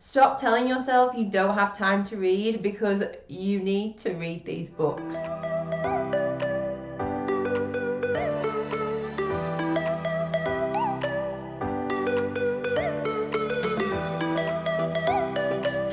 Stop telling yourself you don't have time to read, because you need to read these books.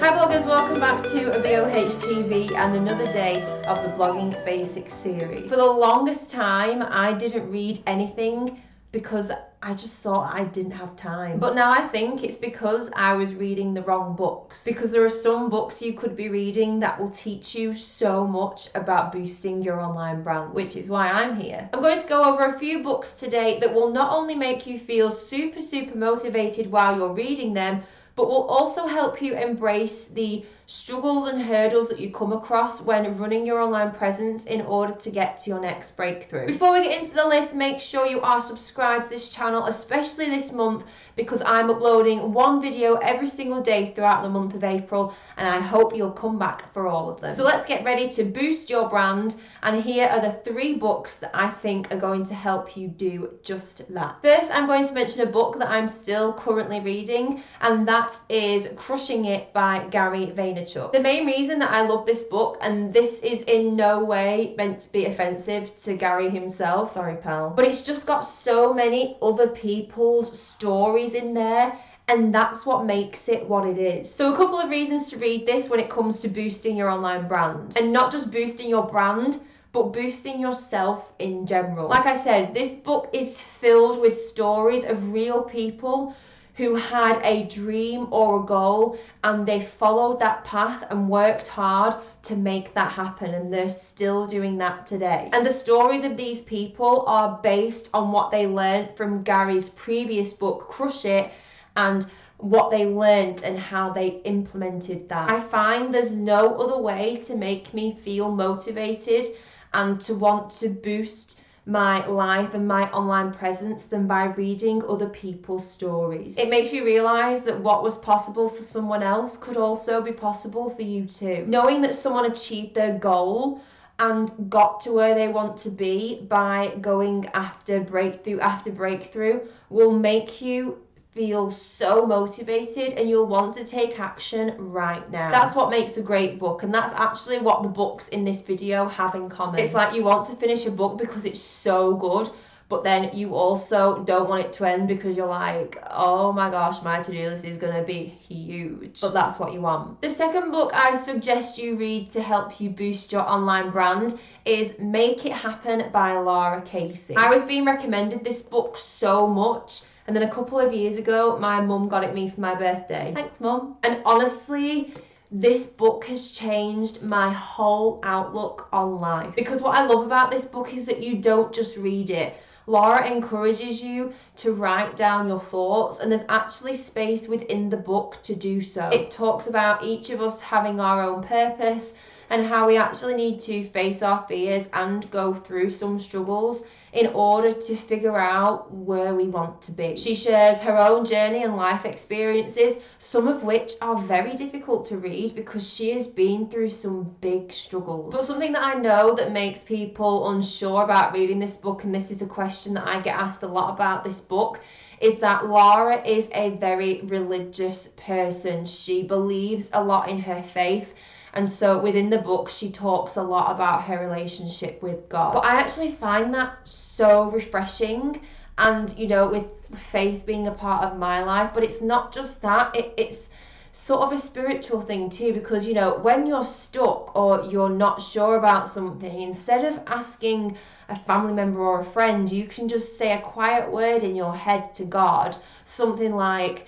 Hi bloggers, welcome back to a VOH TV and another day of the Blogging Basics series. For the longest time I didn't read anything because I just thought I didn't have time. But now I think it's because I was reading the wrong books. Because there are some books you could be reading that will teach you so much about boosting your online brand, which is why I'm here. I'm going to go over a few books today that will not only make you feel super motivated while you're reading them, but will also help you embrace the struggles and hurdles that you come across when running your online presence in order to get to your next breakthrough. Before we get into the list, make sure you are subscribed to this channel, especially this month, because I'm uploading one video every single day throughout the month of April, and I hope you'll come back for all of them. So let's get ready to boost your brand, and here are the 3 books that I think are going to help you do just that. First, I'm going to mention a book that I'm still currently reading, and that is Crushing It by Gary Vaynerchuk. The main reason that I love this book, and this is in no way meant to be offensive to Gary himself, sorry pal, but it's just got so many other people's stories in there, and that's what makes it what it is. So a couple of reasons to read this when it comes to boosting your online brand, and not just boosting your brand, but boosting yourself in general. Like I said, this book is filled with stories of real people who had a dream or a goal, and they followed that path and worked hard to make that happen, and they're still doing that today. And the stories of these people are based on what they learned from Gary's previous book, Crush It, and what they learned and how they implemented that. I find there's no other way to make me feel motivated and to want to boost my life and my online presence than by reading other people's stories. It makes you realize that what was possible for someone else could also be possible for you too. Knowing that someone achieved their goal and got to where they want to be by going after breakthrough will make you feel so motivated, and you'll want to take action right now. That's what makes a great book, and that's actually what the books in this video have in common. It's like you want to finish a book because it's so good, but then you also don't want it to end because you're like, oh my gosh, my to-do list is gonna be huge. But that's what you want. The second book I suggest you read to help you boost your online brand is Make It Happen by Laura Casey. I was being recommended this book so much, and then a couple of years ago, my mum got it me for my birthday. Thanks, mum. And honestly, this book has changed my whole outlook on life. Because what I love about this book is that you don't just read it. Laura encourages you to write down your thoughts, and there's actually space within the book to do so. It talks about each of us having our own purpose and how we actually need to face our fears and go through some struggles in order to figure out where we want to be. She shares her own journey and life experiences, some of which are very difficult to read because she has been through some big struggles. But something that I know that makes people unsure about reading this book, and this is a question that I get asked a lot about this book, is that Laura is a very religious person. She believes a lot in her faith. And so within the book, she talks a lot about her relationship with God. But I actually find that so refreshing, and, you know, with faith being a part of my life. But it's not just that, it's sort of a spiritual thing too, because, you know, when you're stuck or you're not sure about something, instead of asking a family member or a friend, you can just say a quiet word in your head to God, something like,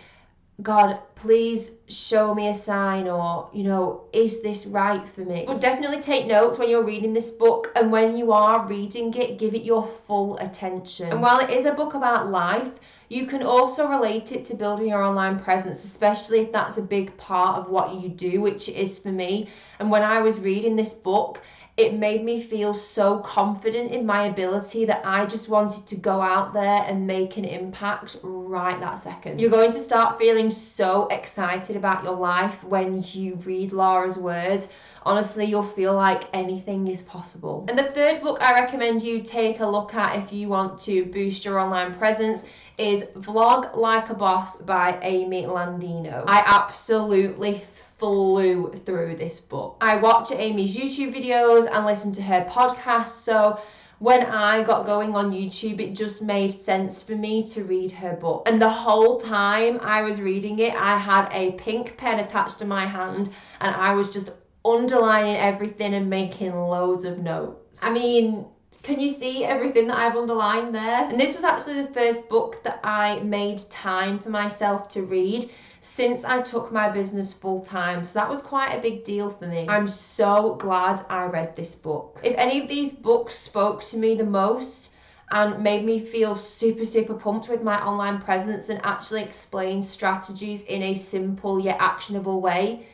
God, please show me a sign, or, you know, is this right for me? But definitely take notes when you're reading this book, and when you are reading it, give it your full attention. And while it is a book about life, you can also relate it to building your online presence, especially if that's a big part of what you do, which it is for me. And when I was reading this book, it made me feel so confident in my ability that I just wanted to go out there and make an impact right that second. You're going to start feeling so excited about your life when you read Laura's words. Honestly, you'll feel like anything is possible. And the third book I recommend you take a look at if you want to boost your online presence is Vlog Like a Boss by Amy Landino. I absolutely flew through this book. I watch Amy's YouTube videos and listen to her podcast, so when I got going on YouTube, it just made sense for me to read her book. And the whole time I was reading it, I had a pink pen attached to my hand and I was just underlining everything and making loads of notes. I mean, can you see everything that I've underlined there? And this was actually the first book that I made time for myself to read since I took my business full time, so that was quite a big deal for me. I'm so glad I read this book. If any of these books spoke to me the most and made me feel super pumped with my online presence and actually explain strategies in a simple yet actionable way,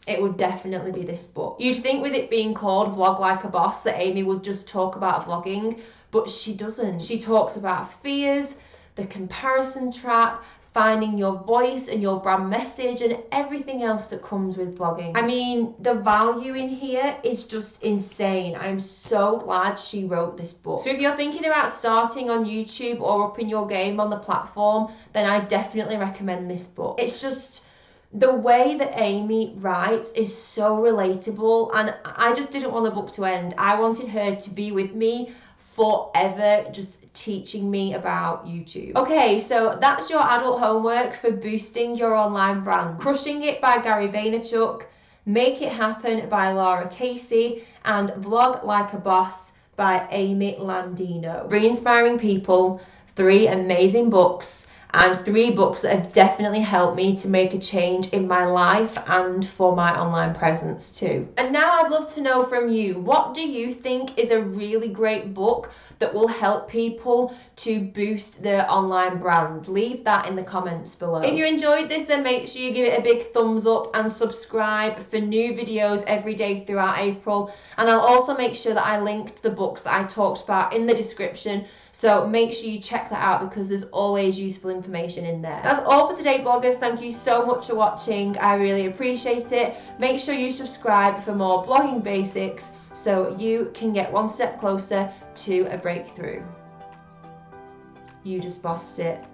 it would definitely be this book. You'd think with it being called Vlog Like a Boss that Amy would just talk about vlogging, but she doesn't. She talks about fears, the comparison trap, finding your voice and your brand message, and everything else that comes with vlogging. I mean, the value in here is just insane. I'm so glad she wrote this book. So if you're thinking about starting on YouTube or upping your game on the platform, then I definitely recommend this book. It's just, the way that Amy writes is so relatable, and I just didn't want the book to end. I wanted her to be with me forever, just teaching me about YouTube. Okay, so that's your adult homework for boosting your online brand. Crushing It by Gary Vaynerchuk, Make It Happen by Laura Casey, and Vlog Like a Boss by Amy Landino. 3 inspiring people, 3 amazing books, and 3 books that have definitely helped me to make a change in my life and for my online presence too. And now I'd love to know from you, what do you think is a really great book that will help people to boost their online brand? Leave that in the comments below. If you enjoyed this, then make sure you give it a big thumbs up and subscribe for new videos every day throughout April. And I'll also make sure that I linked the books that I talked about in the description, so make sure you check that out because there's always useful information in there. That's all for today, bloggers. Thank you so much for watching. I really appreciate it. Make sure you subscribe for more blogging basics so you can get one step closer to a breakthrough. You just bossed it.